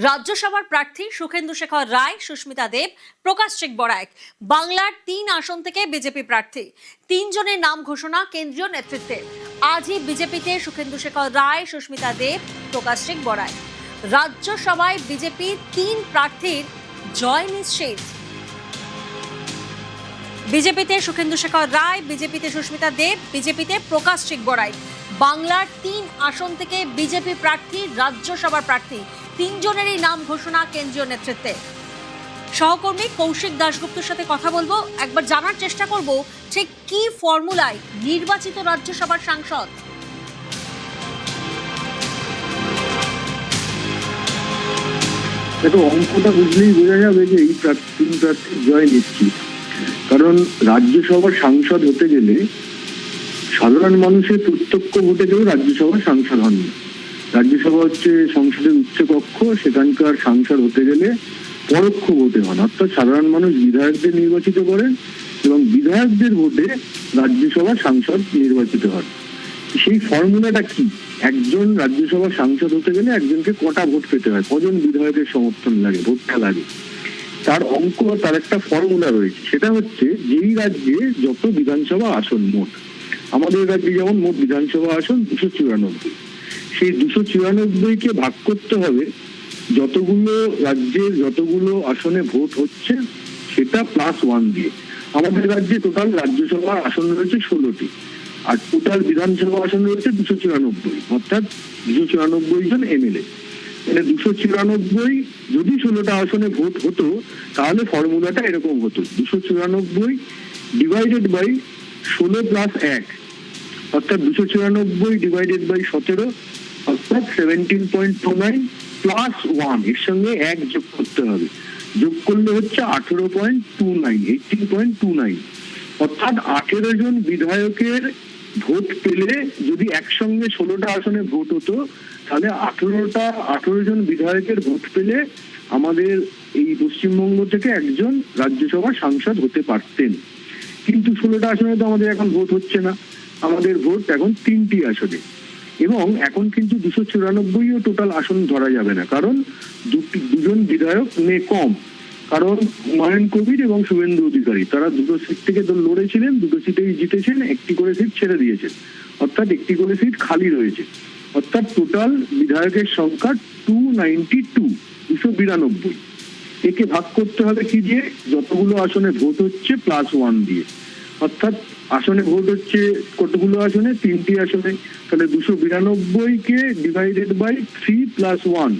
রাজ্যসভার প্রার্থী সুখেন্দু শেখর রায়, সুস্মিতা দেব, প্রকাশ চেক বড়াইক বাংলার ৩ আসন থেকে বিজেপি প্রার্থী। ৩ জনের নাম ঘোষণা কেন্দ্রীয় নেতৃত্বে। আজই বিজেপিতে সুখেন্দু শেখর রায়, সুস্মিতা দেব, প্রকাশ চেক বড়াইক। রাজ্যসভায় বিজেপির ৩ প্রার্থীর জয় নিশ্চিত। বিজেপিতে সুখেন্দু শেখর রায়, বিজেপিতে সুস্মিতা দেব, বিজেপিতে প্রকাশ চেক বড়াইক। বাংলার ৩ আসন থেকে বিজেপি প্রার্থী, রাজ্যসভার প্রার্থী ৩ জনেরই নাম ঘোষণা কেন্দ্রীয় নেতৃত্বে। সহকর্মী কৌশিক দাশগুপ্তর সাথে কথা বলবো, একবার জানার চেষ্টা করব ঠিক কি ফর্মুলায় নির্বাচিত রাজ্যসভার সাংসদ। দেখো, অঙ্কটা বুঝলেই বোঝা যাবে যে এই তিন প্রার্থীর জয় নিশ্চিত। কারণ রাজ্যসভার সাংসদ হতে গেলে সাধারণ মানুষের প্রত্যক্ষ ভোটে কেউ রাজ্যসভার সাংসদ হন না। রাজ্যসভা হচ্ছে সংসদের উচ্চকক্ষ, সেখানকার সাংসদ হতে গেলে পরোক্ষ ভোটে হন, অর্থাৎ সাধারণ মানুষ বিধায়কদের নির্বাচিত করেন এবং বিধায়কদের ভোটে রাজ্যসভার সাংসদ নির্বাচিত হন। সেই ফর্মুলাটা কি? একজন রাজ্যসভার সাংসদ হতে গেলে একজনকে কটা ভোট পেতে হয়, কজন বিধায়কের সমর্থন লাগে, ভোটটা লাগে, তার অঙ্ক, তার একটা ফর্মুলা রয়েছে। সেটা হচ্ছে যেই রাজ্যে যত বিধানসভা আসন মোট, আমাদের রাজ্যে যেমন মোট বিধানসভা আসন 294, সেই 294কে ভাগ করতে হবে যতগুলো রাজ্যের যতগুলো আসনে ভোট হচ্ছে সেটা +1 দিয়ে। আমাদের রাজ্যে টোটাল রাজ্যসভা আসন রয়েছে 16টি, আর টোটাল বিধানসভা আসন রয়েছে 294, অর্থাৎ 294 জন এমএলএ। মানে 294, যদি 16টা আসনে ভোট হতো তাহলে ফর্মুলাটা এরকম হতো: 294 ডিভাইডেড বাই 16 + 1, অর্থাৎ 294 ডিভাইডেড বাই 17, অর্থাৎ 17.29 +1, এর সঙ্গে 1 যোগ করতে হবে। যোগ করলে হচ্ছে 18.29, 18.29, অর্থাৎ 18 জন বিধায়কের ভোট পেলে, যদি একসঙ্গে 16টা আসনে ভোট হতো তাহলে 18 জন বিধায়কের ভোট পেলে আমাদের এই পশ্চিমবঙ্গ থেকে একজন রাজ্যসভার সাংসদ হতে পারতেন। কিন্তু 16টা আসনে তো আমাদের এখন ভোট হচ্ছে না, আমাদের ভোট এখন 3টি আসনে। এবং এখন কিন্তু 294ও টোটাল আসন ধরা যাবে না, কারণ দুজন বিধায়ক কম। কারণ হুমায়ুন কবির এবং শুভেন্দু অধিকারী তারা দুটো সিট থেকে লড়েছিলেন, দুটো সিটেই জিতেছেন, একটি করে সিট ছেড়ে দিয়েছেন, অর্থাৎ একটি করে সিট খালি রয়েছে। অর্থাৎ টোটাল বিধায়কের সংখ্যা 292। একে ভাগ করতে হবে কি দিয়ে? যতগুলো আসনে ভোট হচ্ছে +1 দিয়ে। অর্থাৎ আসনে ভোট হচ্ছে কতগুলো আসনে? 3টি আসনে। তাহলে 292কে ডিভাইডেড বাই 3 + 1,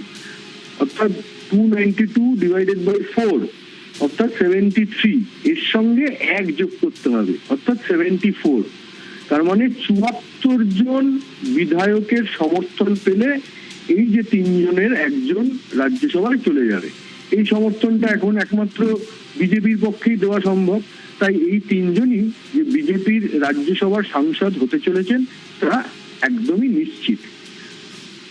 অর্থাৎ 292 ডিভাইডেড বাই 4, অর্থাৎ 73। এর সঙ্গে 1 যোগ করতে হবে, অর্থাৎ 74। তার মানে 74 জন বিধায়কের সমর্থন পেলে এই যে 3 জনের একজন রাজ্যসভায় চলে যাবে। এই সমর্থনটা এখন একমাত্র বিজেপির পক্ষেই দেওয়া সম্ভব। তাই এই 3 জনই যে বিজেপির রাজ্যসভার সাংসদ হতে চলেছেন তা একদমই নিশ্চিত।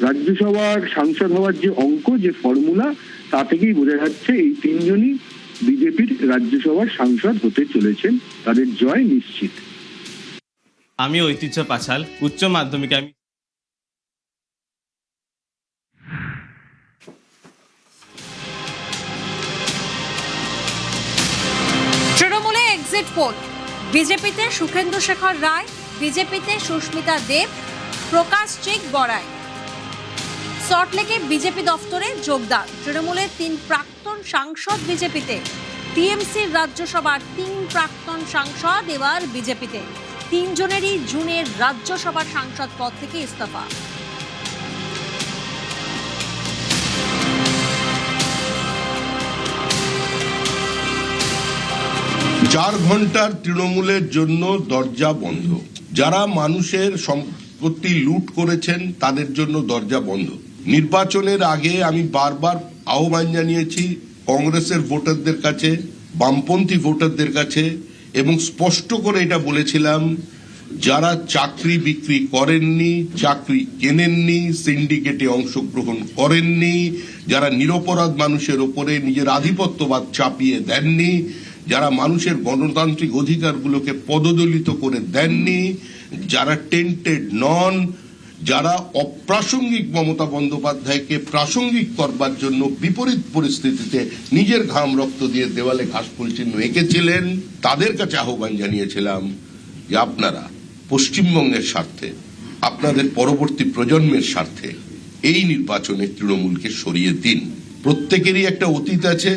রাজ্যসভার সাংসদ হওয়ার যে অঙ্ক, যে ফর্মুলা, তা থেকেই বোঝা যাচ্ছে এই 3 জনই বিজেপির রাজ্যসভার সাংসদ হতে চলেছেন, তাদের জয় নিশ্চিত। আমি ঐতিহ্য পাছাল, উচ্চ মাধ্যমিকে আমি তৃণমূলে এক্সিট পোল। বিজেপিতে সুখেন্দু শেখর রায়, বিজেপিতে সুস্মিতা দেব, প্রকাশ চেক বড়াইক। সল্টলেকে বিজেপি দফতরে যোগদান। তৃণমূলের 3 প্রাক্তন সাংসদ বিজেপিতে। টিএমসির রাজ্যসভার 3 প্রাক্তন সাংসদ এবার বিজেপিতে। 3 জনেরই জুনের রাজ্যসভার সাংসদ পদ থেকে ইস্তফা। 4 ঘন্টার তৃণমূলের জন্য দরজা বন্ধ। যারা মানুষের সম্পত্তি লুট করেছেন তাদের জন্য দরজা বন্ধ। নির্বাচনের আগে আমি বারবার আহ্বান জানিয়েছি কংগ্রেসের ভোটারদের কাছে, বামপন্থী ভোটারদের কাছে, এবং স্পষ্ট করে এটা বলেছিলাম, যারা চাকরি বিক্রি করেননি, চাকরি কেনেননি, সিন্ডিকেটে অংশগ্রহণ করেননি, যারা নিরপরাধ মানুষের ওপরে নিজের আধিপত্যবাদ চাপিয়ে দেননি, যারা মানুষের গণতান্ত্রিক অধিকারগুলোকে পদদলিত করে দেননি, যারা টেন্টেড নন, যারা অপ্রাসঙ্গিক মমতা বন্দ্যোপাধ্যায়কে প্রাসঙ্গিক করবার জন্য বিপরীত পরিস্থিতিতে নিজের ঘাম রক্ত দিয়ে দেওয়ালে ঘাসফুল চিহ্ন এঁকেছিলেন, তাদের কাছে আহ্বান জানিয়েছিলাম যে আপনারা পশ্চিমবঙ্গের স্বার্থে, আপনাদের পরবর্তী প্রজন্মের স্বার্থে এই নির্বাচনে তৃণমূলকে সরিয়ে দিন। প্রত্যেকেরই একটা অতীত আছে,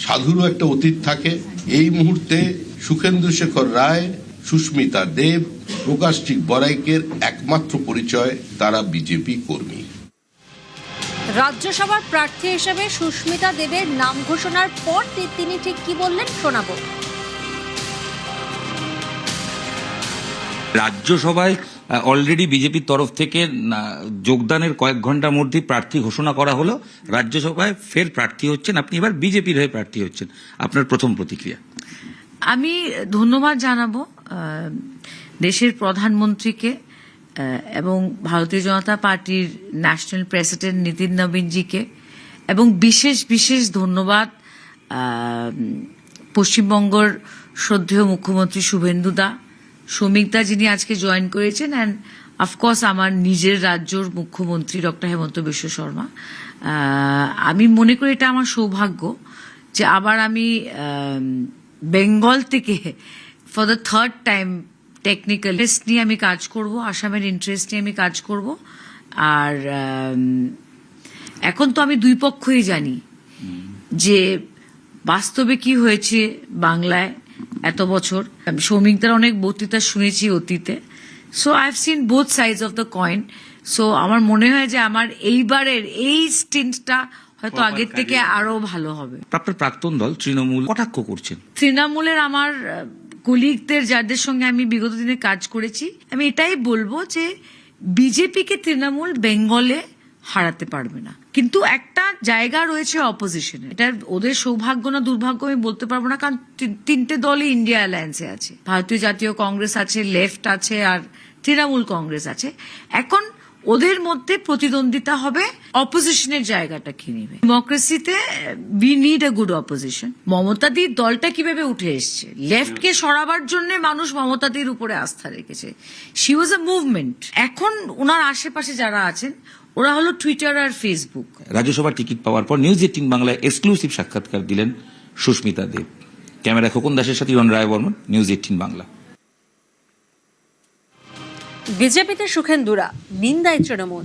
সাধুরও একটা অতীত থাকে। এই মুহূর্তে সুখেন্দু শেখর রায়, সুস্মিতা দেব, প্রকাশচিক বড়াইকের একমাত্র পরিচয় তারা বিজেপি কর্মী। রাজ্যসভার প্রার্থী হিসেবে সুস্মিতা দেবের নাম ঘোষণার পর তিনি ঠিক কি বললেন শোনাবো। রাজ্যসভায় অলরেডি বিজেপির তরফ থেকে যোগদানের কয়েক ঘন্টার মধ্যেই প্রার্থী ঘোষণা করা হলো। রাজ্যসভায় ফের প্রার্থী হচ্ছেন আপনি, এবার বিজেপির হয়ে প্রার্থী হচ্ছেন। আপনার প্রথম প্রতিক্রিয়া? আমি ধন্যবাদ জানাবো দেশের প্রধানমন্ত্রীকে এবং ভারতীয় জনতা পার্টির ন্যাশনাল প্রেসিডেন্ট নীতিন নবীনজিকে, এবং বিশেষ বিশেষ ধন্যবাদ পশ্চিমবঙ্গের শ্রদ্ধেয় মুখ্যমন্ত্রী শুভেন্দুদা, শ্রমিকদা যিনি আজকে জয়েন করেছেন, অ্যান্ড অফকোর্স আমার নিজের রাজ্যর মুখ্যমন্ত্রী ডক্টর হেমন্ত বিশ্ব শর্মা। আমি মনে করি এটা আমার সৌভাগ্য যে আবার আমি বেঙ্গল থেকে for the third time technical interest নিয়ে আমি কাজ করব, আসামের ইন্টারেস্ট নিয়ে আমি কাজ করব। আর এখন তো আমি দুই পক্ষই জানি যে বাস্তবে কি হয়েছে বাংলায় এত বছর। শ্রমিকদের অনেক বক্তৃতা শুনেছি অতীতে, so I have seen both sides of the coin. So আমার মনে হয় যে আমার এইবারের এই স্টিন্টটা হয়তো আগের থেকে আরো ভালো হবে। আপনার প্রাক্তন দল তৃণমূল কটাক্ষ করছেন। তৃণমূলের আমার কলিগদের যাদের সঙ্গে আমি বিগত দিনে কাজ করেছি, আমি এটাই বলবো যে বিজেপিকে তৃণমূল বেঙ্গলে হারাতে পারবে না, কিন্তু একটা জায়গা রয়েছে অপোজিশনে। এটা ওদের সৌভাগ্য না দুর্ভাগ্য আমি বলতে পারবো না, কারণ তিনটে দলই ইন্ডিয়া অ্যালায়েন্সে আছে। ভারতীয় জাতীয় কংগ্রেস আছে, লেফট আছে, আর তৃণমূল কংগ্রেস আছে। এখন ওদের মধ্যে প্রতিদ্বন্দ্বিতা হবে অপোজিশনের জায়গাটা কি নিবে। ডেমোক্রেসিতে we need a good opposition. মমতাদির দলটা কিভাবে উঠে এসছে, লেফটকে সরাবার জন্য মানুষ মমতাদির উপরে আস্থা রেখেছে। She was A movement. এখন ওনার আশেপাশে যারা আছেন ওরা হলো টুইটার আর ফেসবুক। রাজ্যসভার টিকিট পাওয়ার পর নিউজ 18 বাংলায় এক্সক্লুসিভ সাক্ষাৎকার দিলেন সুস্মিতা দেব। ক্যামেরা খোকন দাসের সাথে ইরন রায় বর্মন, নিউজ 18 বাংলা। বিজেপিতে সুখেন্দুরা, নিন্দায় তৃণমূল।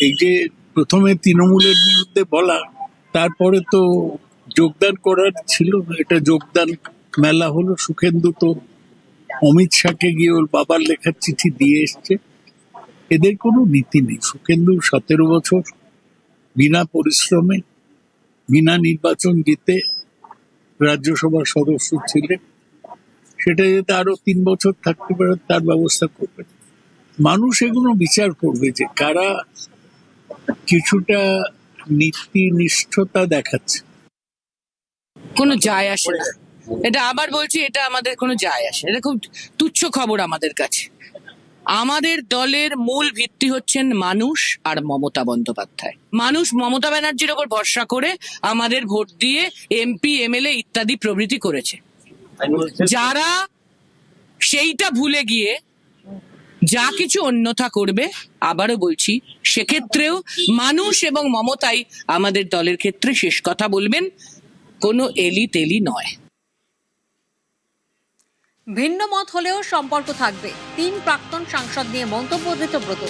এই যে প্রথমে তৃণমূলের বিরুদ্ধে বলা, তারপরে তো যোগদান করার ছিল, এটা যোগদান মেলা হলো। সুখেন্দু তো অমিত শাহকে গিয়ে ওর বাবার লেখার চিঠি দিয়ে এসছে। এদের কোনো নীতি নেই। সুখেন্দু 17 বছর বিনা পরিশ্রমে বিনা নির্বাচন জিতে রাজ্যসভার সদস্য ছিলেন, সেটা যাতে আরো 3 বছর থাকতে পারে তার ব্যবস্থা করবে। মানুষ এগুলো বিচার করবে যে কারা কিছুটা নীতিনিষ্ঠতা দেখাচ্ছে। কোনো যায় আসে না, এটা আবার বলছি, এটা আমাদের কোনো যায় আসে, এটা খুব তুচ্ছ খবর আমাদের কাছে। আমাদের দলের মূল ভিত্তি হচ্ছেন মানুষ আর মমতা বন্দ্যোপাধ্যায়। মানুষ মমতা ব্যানার্জির ওপর ভরসা করে আমাদের ভোট দিয়ে এমপি এমএলএ ইত্যাদি প্রভৃতি করেছে। যারা সেইটা ভুলে গিয়ে যা কিছু অন্যথা করবে, আবারও বলছি, সেক্ষেত্রেও মানুষ এবং মমতাই আমাদের দলের ক্ষেত্রে শেষ কথা বলবেন, কোনো এলি তেলি নয়। ভিন্ন মত হলেও সম্পর্ক থাকবে, 3 প্রাক্তন সাংসদ নিয়ে মন্তব্য ঋতব্রত।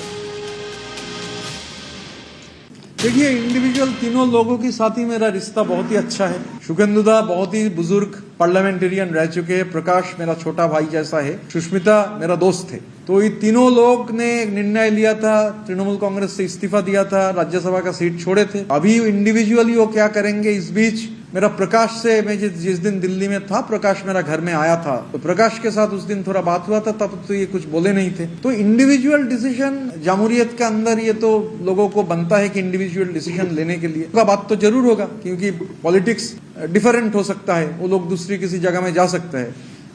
देखिए, इंडिविजुअल तीनों लोगों के साथ ही मेरा रिश्ता बहुत ही अच्छा है। शुभेंदुदा बहुत ही बुजुर्ग पार्लियामेंटेरियन रह चुके हैं, प्रकाश मेरा छोटा भाई जैसा है, सुष्मिता मेरा दोस्त थे। तो ये तीनों लोग ने एक निर्णय लिया था, तृणमूल कांग्रेस से इस्तीफा दिया था, राज्यसभा का सीट छोड़े थे। अभी इंडिविजुअली वो क्या करेंगे, इस बीच मेरा प्रकाश से, मैं जिस दिन दिल्ली में था, प्रकाश मेरा घर में आया था, तो प्रकाश के साथ उस दिन थोड़ा बात हुआ था, तब तो ये कुछ बोले नहीं थे। तो इंडिविजुअल डिसीजन जमहूरियत के अंदर ये तो लोगों को बनता है कि इंडिविजुअल डिसीजन लेने के लिए का बात तो जरूर होगा, क्योंकि पॉलिटिक्स डिफरेंट हो सकता है, वो लोग दूसरी किसी जगह में जा सकते हैं।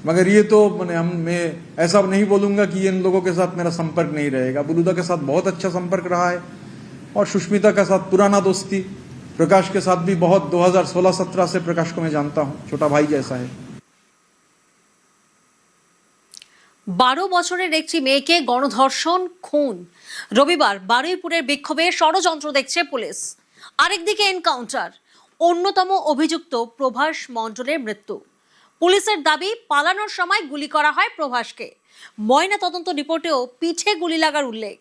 मगर ये तो मैं ऐसा नहीं बोलूंगा कि इन लोगों के साथ मेरा संपर्क नहीं रहेगा। बुलुदा के साथ बहुत अच्छा संपर्क रहा है, और सुष्मिता के साथ पुराना दोस्ती, प्रकाश के साथ भी बहुत 2016-17 से प्रकाश को मैं जानता हूं, छोटा भाई जैसा है। 12 বছরের একটি মেয়েকে গণধর্ষণ, খুন। রবিবার বারুইপুরের বিক্ষোভে ষড়যন্ত্র দেখছে পুলিশ। আরেকদিকে এনকাউন্টার, অন্যতম অভিযুক্ত প্রভাস মণ্ডলের মৃত্যু। পুলিশের দাবি, পালানোর সময় গুলি করা হয় প্রভাসকে। ময়না তদন্ত রিপোর্টেও পিঠে গুলি লাগার উল্লেখ।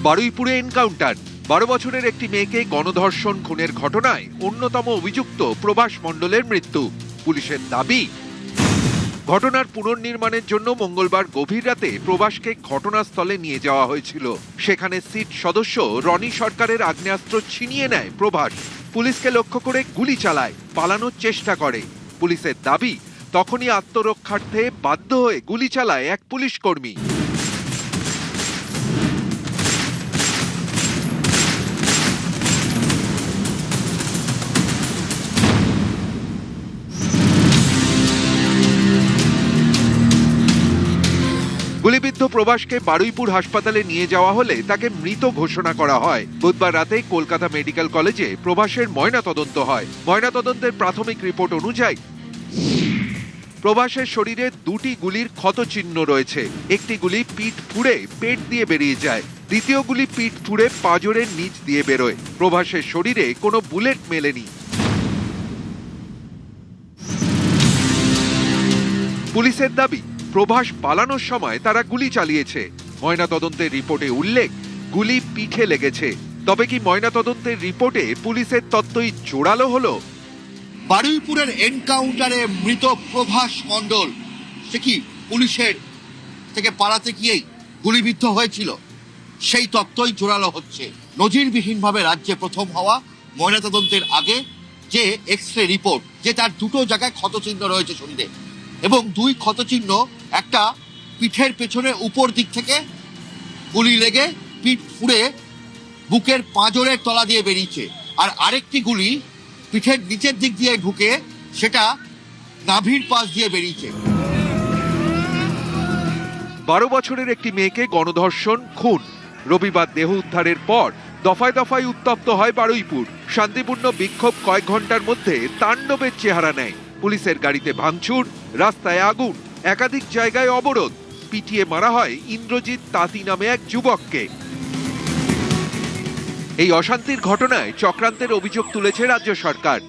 বারুইপুরে এনকাউন্টার, 12 বছরের একটি মেয়েকে গণধর্ষণ খুনের ঘটনায় অন্যতম অভিযুক্ত প্রভাস মণ্ডলের মৃত্যু। পুলিশের দাবি, ঘটনার পুনর্নির্মাণের জন্য মঙ্গলবার গভীর রাতে প্রভাসকে ঘটনাস্থলে নিয়ে যাওয়া হয়েছিল। সেখানে সিট সদস্য রনি সরকারের আগ্নেয়াস্ত্র ছিনিয়ে নেয় প্রভাস। পুলিশকে লক্ষ্য করে গুলি চালায়, পালানোর চেষ্টা করে। পুলিশের দাবি, তখনই আত্মরক্ষার্থে বাধ্য হয়ে গুলি চালায় এক পুলিশ কর্মী। গুলিবিদ্ধ প্রভাসকে বারুইপুর হাসপাতালে নিয়ে যাওয়া হলে তাকে মৃত ঘোষণা করা হয়। বুধবার রাতে কলকাতা মেডিকেল কলেজে প্রভাসের ময়নাতদন্ত হয়। ময়নাতদন্তের প্রাথমিক রিপোর্ট অনুযায়ী প্রভাসের শরীরে 2টি গুলির ক্ষতচিহ্ন রয়েছে। একটি গুলি পিঠ ফুঁড়ে পেট দিয়ে বেরিয়ে যায়, দ্বিতীয় গুলি পিঠ ফুঁড়ে পাঁজরের নিচ দিয়ে বেরোয়। প্রভাসের শরীরে কোনো বুলেট মেলেনি। পুলিশের দাবি, প্রভাস পালানোর সময় তারা গুলি চালিয়েছে। ময়নাতদন্তের রিপোর্টে উল্লেখ, গুলি পিঠে লেগেছে। তবে কি ময়নাতদন্তের রিপোর্টে পুলিশের তত্ত্বই জোরালো হলো? বারুইপুরের এনকাউন্টারে মৃত প্রভাস মণ্ডল, সে কি পুলিশের থেকে পালাতে গিয়েই গুলিবিদ্ধ হয়েছিল? সেই তত্ত্বই জোরালো হচ্ছে। নজিরবিহীনভাবে রাজ্যে প্রথম হওয়া ময়নাতদন্তের আগে যে এক্স-রে রিপোর্ট, যে তার 2টো জায়গায় ক্ষতচিহ্ন রয়েছে শরীরে, এবং 2 ক্ষতচিহ্ন, একটা পিঠের পেছনে উপর দিক থেকে গুলি লেগে পিঠ ফুঁড়ে বুকের পাঁজরের তলা দিয়ে বেরিয়েছে, আর আরেকটি গুলি পিঠের নিচের দিক দিয়ে ঢুকে সেটা নাভির পাশ দিয়ে বেরিয়েছে। 12 বছরের একটি মেয়েকে গণধর্ষণ, খুন। রবিবার দেহ উদ্ধারের পর দফায় দফায় উত্তপ্ত হয় বারুইপুর। শান্তিপূর্ণ বিক্ষোভ কয়েক ঘন্টার মধ্যে তাণ্ডবের চেহারা নেয়। পুলিশের গাড়িতে ভাঙচুর, রাস্তায় আগুন, একাধিক জায়গায় অবরোধ। পিটিয়ে মারা হয় ইন্দ্রজিৎ তাঁতি নামে এক যুবককে। এই অশান্তির ঘটনায় চক্রান্তের অভিযোগ তুলেছে রাজ্য সরকার।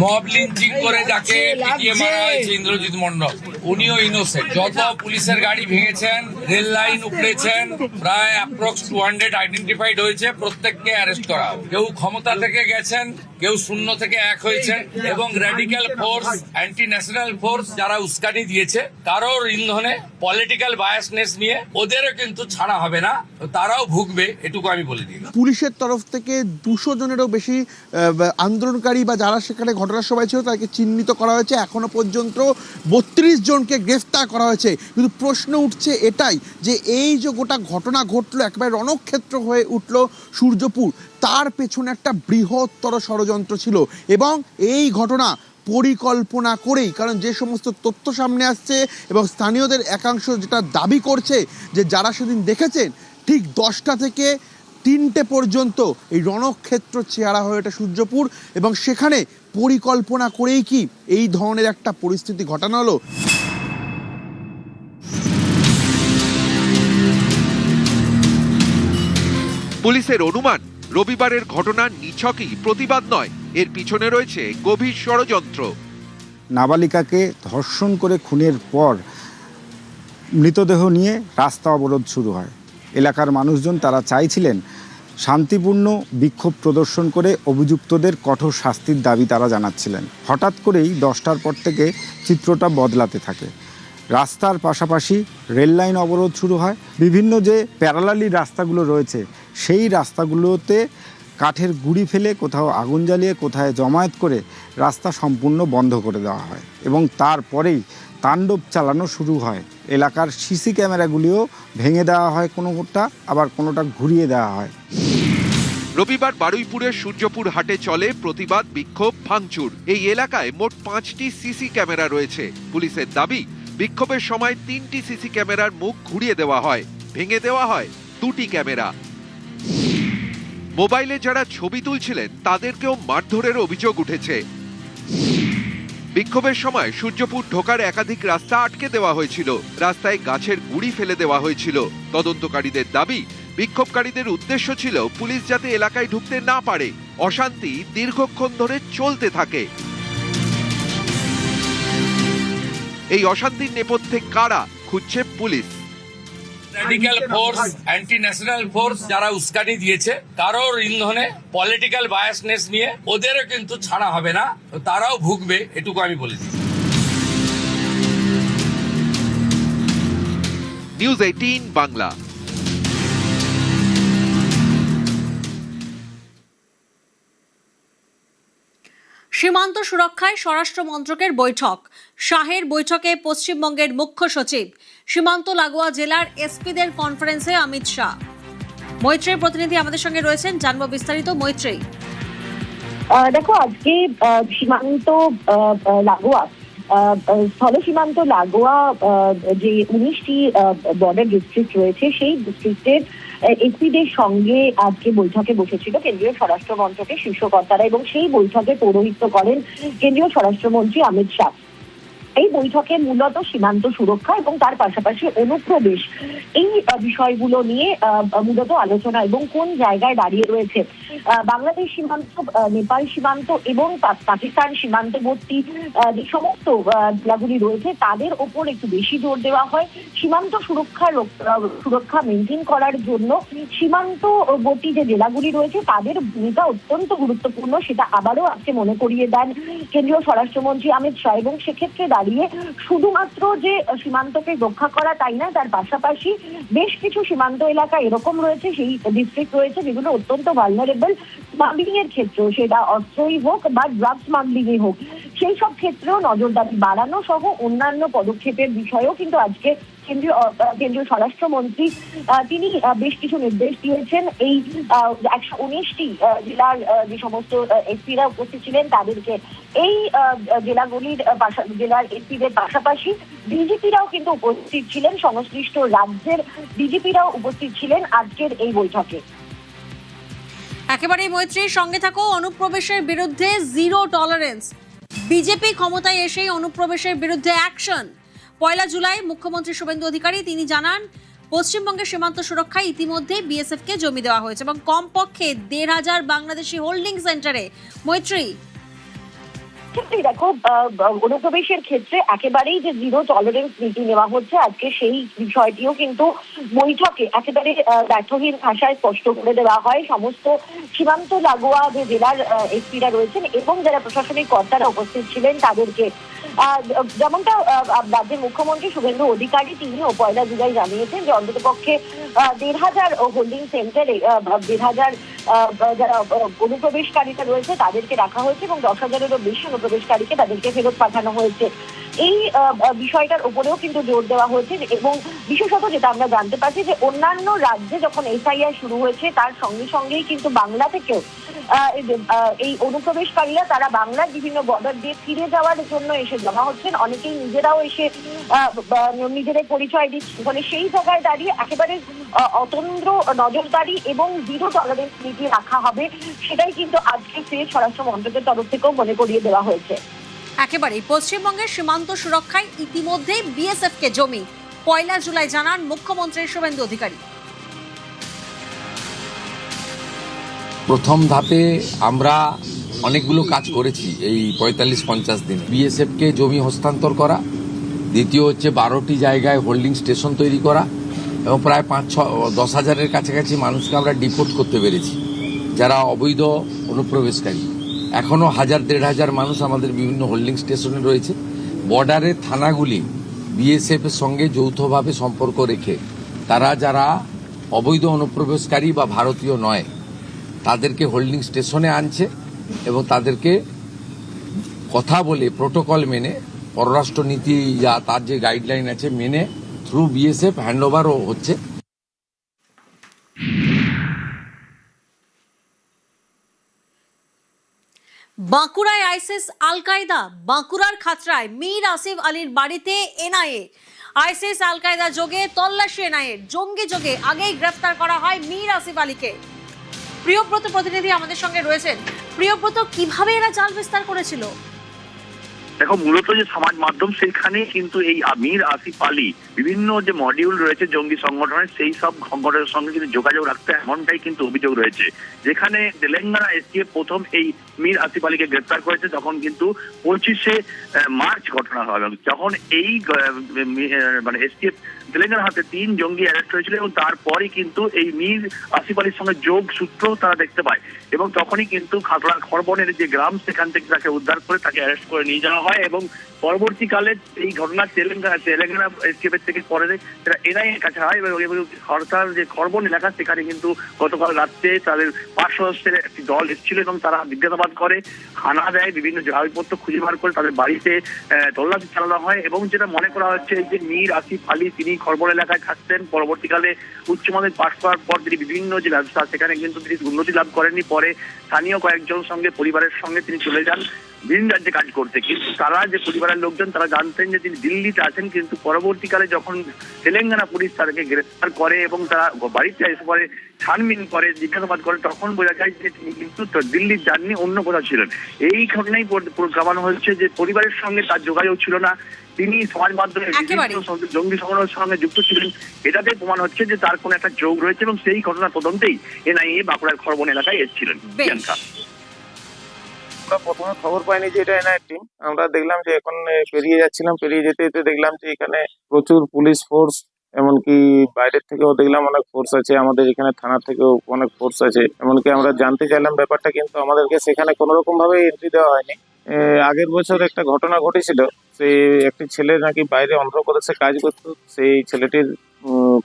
মব লিঞ্চিং করে যাকে পিটিয়ে মারা হয়েছে ইন্দ্রজিৎ মণ্ডল, উনিও ইনোসেন্ট। যত পুলিশের গাড়ি ভেঙেছেন, রেল লাইন উপড়েছেন, প্রায় অ্যাপ্রক্স 200 আইডেন্টিফাইড হয়েছে, প্রত্যেককে অ্যারেস্ট করা। কেউ ক্ষমতা থেকে গেছেন, কেউ শূন্য থেকে 1 হয়েছে, এবং radical force, anti national force যারা উস্কানি দিয়েছে, কারোর ইন্ধনে পলিটিক্যাল বায়াসনেস নিয়ে ওদেরও কিন্তু ছাড়া হবে না, তারাও ভুগবে, এটুকু আমি বলে দিই। পুলিশের তরফ থেকে 200 জনেরও বেশি আন্দোলনকারী বা যারা সেখানে ঘটনার সময় ছিল তাকে চিহ্নিত করা হয়েছে। এখনো পর্যন্ত 32 জনকে গ্রেফতার করা হয়েছে। কিন্তু প্রশ্ন উঠছে এটাই যে এই যে গোটা ঘটনা ঘটলো, একেবারে রণক্ষেত্র হয়ে উঠলো সূর্যপুর, তার পেছনে একটা বৃহত্তর ষড়যন্ত্র ছিল। এবং এই ঘটনা পরিকল্পনা করেই, কারণ যে সমস্ত তথ্য সামনে আসছে এবং স্থানীয়দের একাংশ যেটা দাবি করছে যে যারা সেদিন দেখেছেন, ঠিক 10টা থেকে 3টে পর্যন্ত এই রণক্ষেত্র চেহারা হয়ে ওঠে সূর্যপুর, এবং সেখানে পরিকল্পনা করেই কি এই ধরনের একটা পরিস্থিতি ঘটানো হলো। পুলিশের অনুমান, রবিবারের ঘটনা নিছকই প্রতিবাদ নয়, এর পিছনে রয়েছে গভীর ষড়যন্ত্র। নাবালিকাকে ধর্ষণ করে খুনের পর মৃতদেহ নিয়ে রাস্তা অবরোধ শুরু হয়। এলাকার মানুষজন তারা চাইছিলেন শান্তিপূর্ণ বিক্ষোভ প্রদর্শন করে অভিযুক্তদের কঠোর শাস্তির দাবি তারা জানাচ্ছিলেন। হঠাৎ করেই 10টার পর থেকে চিত্রটা বদলাতে থাকে। রাস্তার পাশাপাশি রেল লাইন অবরোধ শুরু হয়। বিভিন্ন যে প্যারালালি রাস্তাগুলো রয়েছে সেই রাস্তাগুলোতে কাঠের গুঁড়ি ফেলে, কোথাও আগুন জ্বালিয়ে, কোথায় জমায়েত করে রাস্তা সম্পূর্ণ বন্ধ করে দেওয়া হয়, এবং তারপরেই তাণ্ডব চালানো শুরু হয়। এলাকার সিসি ক্যামেরাগুলিও ভেঙে দেওয়া হয়, কোনোটা আবার কোনোটা ঘুরিয়ে দেওয়া হয়। রবিবার বারুইপুরের সূর্যপুর হাটে চলে প্রতিবাদ, বিক্ষোভ, ভাঙচুর। এই এলাকায় মোট 5টি সিসি ক্যামেরা রয়েছে। পুলিশের দাবি, বিক্ষোভের সময় 3টি সিসি ক্যামেরার মুখ ঘুরিয়ে দেওয়া হয়, ভেঙে দেওয়া হয় 2টি ক্যামেরা। মোবাইলে যারা ছবি তুলছিলেন তাদেরকেও মারধরের অভিযোগ উঠেছে। বিক্ষোভের সময় সূর্যপুর ঢোকার একাধিক রাস্তা আটকে দেওয়া হয়েছিল, রাস্তায় গাছের গুঁড়ি ফেলে দেওয়া হয়েছিল। তদন্তকারীদের দাবি, বিক্ষোভকারীদের উদ্দেশ্য ছিল পুলিশ যাতে এলাকায় ঢুকতে না পারে, অশান্তি দীর্ঘক্ষণ ধরে চলতে থাকে। এই অশান্তির নেপথ্যে কারা খুঁজছে police. Radical force, anti national force যারা উস্কানি দিয়েছে, কারোর ইন্ধনে পলিটিক্যাল বায়াসনেস নিয়ে ওদেরও কিন্তু ছাড়া হবে না, তারাও ভুগবে, এটুকু আমি বলেছি। নিউজ 18 বাংলা। সীমান্ত সুরক্ষায় স্বরাষ্ট্র মন্ত্রকের বৈঠক। শাহের বৈঠকে পশ্চিমবঙ্গের মুখ্য সচিব। সীমান্ত লাগোয়া জেলার এসপিদের কনফারেন্সে অমিত শাহ। মৈত্রীর প্রতিনিধি আমাদের সঙ্গে রয়েছেন, জানবো বিস্তারিত। মৈত্রী, দেখো, আজকে সীমান্ত লাগোয়া স্থল সীমান্ত লাগোয়া যে 19টি বর্ডার ডিস্ট্রিক্ট রয়েছে, সেই ডিস্ট্রিক্টের এসপিদের সঙ্গে আজকে বৈঠকে বসেছিল কেন্দ্রীয় স্বরাষ্ট্র মন্ত্রকের শীর্ষকর্তারা, এবং সেই বৈঠকে পৌরোহিত্য করেন কেন্দ্রীয় স্বরাষ্ট্রমন্ত্রী অমিত শাহ। এই বৈঠকে মূলত সীমান্ত সুরক্ষা এবং তার পাশাপাশি অনুপ্রবেশ, এই বিষয়গুলো নিয়ে মূলত আলোচনা, এবং কোন জায়গায় দাঁড়িয়ে রয়েছে বাংলাদেশ সীমান্ত, নেপাল সীমান্ত এবং পাকিস্তান সীমান্তবর্তী যে সমস্ত জেলাগুলি রয়েছে তাদের ওপর একটু বেশি জোর দেওয়া হয়। সীমান্ত সুরক্ষা মেনটেন করার জন্য সীমান্তবর্তী যে জেলাগুলি রয়েছে তাদের ভূমিকা অত্যন্ত গুরুত্বপূর্ণ, সেটা আবারও আজকে মনে করিয়ে দেন কেন্দ্রীয় স্বরাষ্ট্রমন্ত্রী অমিত শাহ। এবং সেক্ষেত্রে দাঁড়িয়ে শুধুমাত্র যে সীমান্তকে রক্ষা করা তাই না, তার পাশাপাশি বেশ কিছু সীমান্ত এলাকা এরকম রয়েছে, সেই ডিস্ট্রিক্ট রয়েছে যেগুলো অত্যন্ত ভালনারেবল স্মাগলিং এর ক্ষেত্রেও, সেটা অস্ত্রই হোক বা ড্রাগ স্মাগলিং এ হোক, সেই সব ক্ষেত্রেও নজরদারি বাড়ানো সহ অন্যান্য পদক্ষেপের বিষয়েও কিন্তু আজকে কেন্দ্রীয় স্বরাষ্ট্রমন্ত্রী তিনি বেশ কিছু নির্দেশ দিয়েছেন। এই 119টি জেলার যে সমস্ত এসপিরা উপস্থিত ছিলেন তাদেরকে এই জেলার এসপিদের পাশাপাশি ডিজিপিরাও কিন্তু উপস্থিত ছিলেন, সংশ্লিষ্ট রাজ্যের ডিজিপিরাও উপস্থিত ছিলেন আজকের এই বৈঠকে। একেবারেই মৈত্রীর সঙ্গে থাকো। অনুপ্রবেশের বিরুদ্ধে জিরো টলারেন্স, বিজেপি ক্ষমতায় এসেই অনুপ্রবেশের বিরুদ্ধে অ্যাকশন। 1 জুলাই মুখ্যমন্ত্রী শুভেন্দু অধিকারী তিনি জানান, পশ্চিমবঙ্গের সীমান্ত সুরক্ষায় ইতিমধ্যে বিএসএফ কে জমি দেওয়া হয়েছে এবং কমপক্ষে 1,500 বাংলাদেশি হোল্ডিং সেন্টারে। মৈত্রী, দেখো, অনুপ্রবেশের ক্ষেত্রে একেবারেই যে জিরো টলারেন্স নীতি নেওয়া হচ্ছে আজকে, সেই বিষয়টিও কিন্তু বৈঠকে একেবারে ব্যর্থহীন ভাষায় স্পষ্ট করে দেওয়া হয়। সমস্ত সীমান্ত লাগোয়া যে জেলার এসপিরা রয়েছেন এবং যারা প্রশাসনিক কর্তারা উপস্থিত ছিলেন তাদেরকে, যেমনটা রাজ্যের মুখ্যমন্ত্রী শুভেন্দু অধিকারী তিনিও 1 জুলাই জানিয়েছেন যে অন্ততপক্ষে 1,500 হোল্ডিং সেন্টারে 1,500 যারা অনুপ্রবেশকারীরা রয়েছে তাদেরকে রাখা হয়েছে এবং 10,000-এরও বেশি অনুপ্রবেশকারীকে তাদেরকে ফেরত পাঠানো হয়েছে। এই বিষয়টার উপরেও কিন্তু জোর দেওয়া হয়েছে, এবং বিশেষত যেটা আমরা জানতে পারছি যে অন্যান্য রাজ্যে যখন এসআইআর শুরু হয়েছে তার সঙ্গে সঙ্গেই কিন্তু বাংলা থেকেও এই অনুপ্রবেশকারীরা তারা বাংলার বিভিন্ন বর্ডার দিয়ে ফিরে যাওয়ার জন্য এসে জমা হচ্ছেন। অনেকেই নিজেরাও এসে নিজেদের পরিচয় দিচ্ছেন। ফলে সেই জায়গায় দাঁড়িয়ে একেবারে অতন্দ্র নজরদারি এবং জিরো টলারেন্স নীতি রাখা হবে, সেটাই কিন্তু আজকে ফের স্বরাষ্ট্র মন্ত্রকের তরফ থেকেও মনে করিয়ে দেওয়া হয়েছে। একেবারেই পশ্চিমবঙ্গের সীমান্ত সুরক্ষায় ইতিমধ্যে বিএসএফ কে জমি, 1 জুলাই জানান মুখ্যমন্ত্রী শুভেন্দু অধিকারী। প্রথম ধাপে আমরা অনেকগুলো কাজ করেছি এই 45-50 দিনে। বিএসএফ কে জমি হস্তান্তর করা, দ্বিতীয় হচ্ছে 12টি জায়গায় হোল্ডিং স্টেশন তৈরি করা, এবং প্রায় 5-10 হাজারের কাছাকাছি মানুষকে আমরা ডিপোর্ট করতে পেরেছি যারা অবৈধ অনুপ্রবেশকারী। এখনও 1,000-1,500 মানুষ আমাদের বিভিন্ন হোল্ডিং স্টেশনে রয়েছে। বর্ডারের থানাগুলি বিএসএফ এর সঙ্গে যৌথভাবে সম্পর্ক রেখে তারা যারা অবৈধ অনুপ্রবেশকারী বা ভারতীয় নয় তাদেরকে হোল্ডিং স্টেশনে আনছে এবং তাদেরকে কথা বলে প্রোটোকল মেনে, পররাষ্ট্র নীতি যা তার যে গাইডলাইন আছে মেনে থ্রু বিএসএফ হ্যান্ডওভারও হচ্ছে। বাঁকুড়ায় আইসিস আল কায়দা, বাঁকুড়ার খাতড়ায় মীর আসিফ আলীর বাড়িতে এনআইএ। আইসিস আল কায়দা যোগে তল্লাশি এনআইএ, জঙ্গি যোগে আগেই গ্রেফতার করা হয় মীর আসিফ আলীকে। প্রিয়ব্রত প্রতিনিধি আমাদের সঙ্গে রয়েছেন। প্রিয়ব্রত, কিভাবে এরা জাল বিস্তার করেছিল? দেখো, মূলত যে সমাজ মাধ্যম সেখানে কিন্তু এই মীর আসিফ আলী বিভিন্ন যে মডিউল রয়েছে জঙ্গি সংগঠনের, সেই সব সংগঠনের সঙ্গে কিন্তু যোগাযোগ রাখতে এমনটাই কিন্তু অভিযোগ রয়েছে। যেখানে তেলেঙ্গানা এসটিএফ প্রথম এই মীর আসিফ আলীকে গ্রেপ্তার করেছে তখন কিন্তু 25শে মার্চ ঘটনা হয়। যখন এই মানে এসটিএফ তেলেঙ্গানার হাতে 3 জঙ্গি অ্যারেস্ট হয়েছিল এবং তারপরই কিন্তু এই মীর আসিফ আলীর সঙ্গে যোগ সূত্র তারা দেখতে পায় এবং তখনই কিন্তু খাতড়ার খড়বনের যে গ্রাম সেখান থেকে তাকে উদ্ধার করে তাকে অ্যারেস্ট করে নিয়ে যাওয়া হয় এবং পরবর্তীকালে এই ঘটনা তেলেঙ্গানা এসটিএফ থেকে পরে সেটা এনআইএ এর কাছে হয় এবং খড়তার যে খড়বন এলাকা সেখানে কিন্তু গতকাল রাত্রে তাদের 5 সদস্যের একটি দল এসেছিল এবং তারা জিজ্ঞাসাবাদ করে, হানা দেয়, বিভিন্ন জামাইপত্র খুঁজে বার করে তাদের বাড়িতে তল্লাশি চালানো হয় এবং যেটা মনে করা হচ্ছে যে মীর আসিফ আলী তিনি খড়বন এলাকায় থাকতেন। পরবর্তীকালে উচ্চ মাধ্যমিক পাশ করার পর তিনি বিভিন্ন যে ব্যবসা সেখানে কিন্তু তিনি উন্নতি লাভ করেননি। পরে স্থানীয় কয়েকজন সঙ্গে পরিবারের সঙ্গে তিনি চলে যান ভিন রাজ্যে কাজ করতে, কিন্তু তারা যে পরিবারের লোকজন তারা জানতেন যে তিনি দিল্লিতে আছেন। কিন্তু পরবর্তীকালে যখন তেলেঙ্গানা পুলিশ তাদেরকে গ্রেফতার করে এবং তারা বাড়িতে এসে পরে ছানবিন করে জিজ্ঞাসাবাদ করে তখন বোঝা যায় যে তিনি কিন্তু দিল্লির যাননি, অন্য কোথাও ছিলেন। এই ঘটনাই প্রমাণ হচ্ছে যে পরিবারের সঙ্গে তার যোগাযোগ ছিল না, তিনি সমাজ মাধ্যমে জঙ্গি সংগঠনের সঙ্গে যুক্ত ছিলেন। এটাতে প্রমাণ হচ্ছে যে তার কোনো একটা যোগ রয়েছে এবং সেই ঘটনা তদন্তেই এনআইএ বাঁকুড়ার খড়বন এলাকায় এসেছিলেন। আমরা প্রথমে খবর পাইনি যে এটা এনআইএ টিম। আমরা দেখলাম যে এখন পেরিয়ে যাচ্ছিলাম, পেরিয়ে যেতে যেতে দেখলাম যে এখানে প্রচুর পুলিশ ফোর্স, এমনকি বাইরের থেকেও দেখলাম অনেক ফোর্স আছে, আমাদের এখানে থানা থেকেও অনেক ফোর্স আছে। এমনকি আমরা জানতে চাইলাম ব্যাপারটা, কিন্তু আমাদেরকে সেখানে কোনো রকম ভাবে এন্ট্রি দেওয়া হয়নি। আগের বছর একটা ঘটনা ঘটেছিল, সেই একটি ছেলে নাকি বাইরে অন্ধ্রপ্রদেশে কাজ করতো, সেই ছেলেটির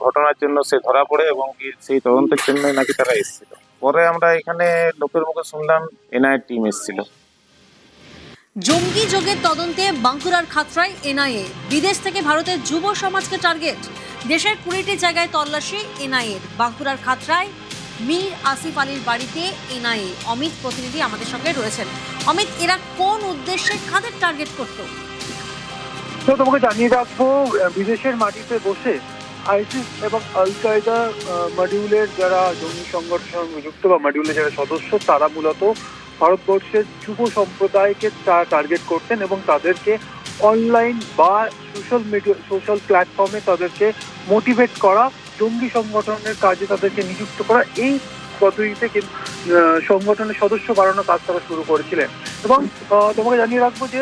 ঘটনার জন্য সে ধরা পড়ে এবং সেই তদন্তের জন্য নাকি তারা এসেছিল। পরে আমরা এখানে লোকের মুখে শুনলাম এনআইএ টিম এসেছিল। জঙ্গি যোগের তদন্তে বাঁকুড়ার খাতড়ায় এনআইএ, বিদেশ থেকে ভারতের যুব সমাজকে টার্গেট, দেশের 20টি জায়গায় তল্লাশি এনআইএর। বাঁকুড়ার খাতড়ায় মীর আসিফ আলীর বাড়িতে এনআইএ। অমিত প্রতিনিধি আমাদের সঙ্গে রয়েছেন। অমিত, এরা কোন উদ্দেশ্যে কাদের টার্গেট করতো? তো তোমাকে জানিয়ে রাখবো, বিদেশের মাটিতে বসে আইসিস এবং আল কায়দা মডিউলের যারা জঙ্গি সংগঠনের সঙ্গে যুক্ত বা মডিউলের যারা সদস্য, তারা মূলত ভারতবর্ষের যুব সম্প্রদায়কে টার্গেট করতেন এবং তাদেরকে অনলাইন বা সোশ্যাল প্ল্যাটফর্মে তাদেরকে মোটিভেট করা, জঙ্গি সংগঠনের কাজে তাদেরকে নিযুক্ত করা, এই পদ্ধতিতে সংগঠনের সদস্য বাড়ানোর কাজ তারা শুরু করেছিলেন। এবং তোমাকে জানিয়ে রাখবো যে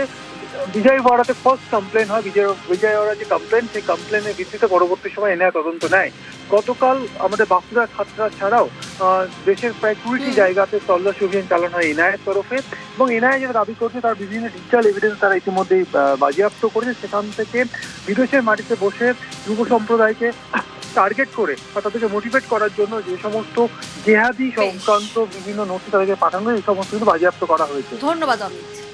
বিজয়ওয়াড়াতে ফার্স্ট কমপ্লেন হয়। বিজয়ওয়াড়া যে কমপ্লেন, সেই কমপ্লেনের ভিত্তিতে পরবর্তী সময় এনআইএ তদন্ত নেয়। গতকাল আমাদের বাঁকুড়া খাতড়া ছাড়াও দেশের প্রায় 20টি জায়গাতে তল্লাশি অভিযান চালানো হয় এনআইএর তরফে এবং এনআইএ যেটা দাবি করছে তার বিভিন্ন ডিজিটাল এভিডেন্স তারা ইতিমধ্যেই বাজেয়াপ্ত করেছে। সেখান থেকে বিদেশের মাটিতে বসে যুব সম্প্রদায়কে টার্গেট করে বা তাদেরকে মোটিভেট করার জন্য যে সমস্ত জেহাদি সংক্রান্ত বিভিন্ন নথি তাদেরকে পাঠানো, এই সমস্ত কিন্তু বাজেয়াপ্ত করা হয়েছে। ধন্যবাদ অমিত।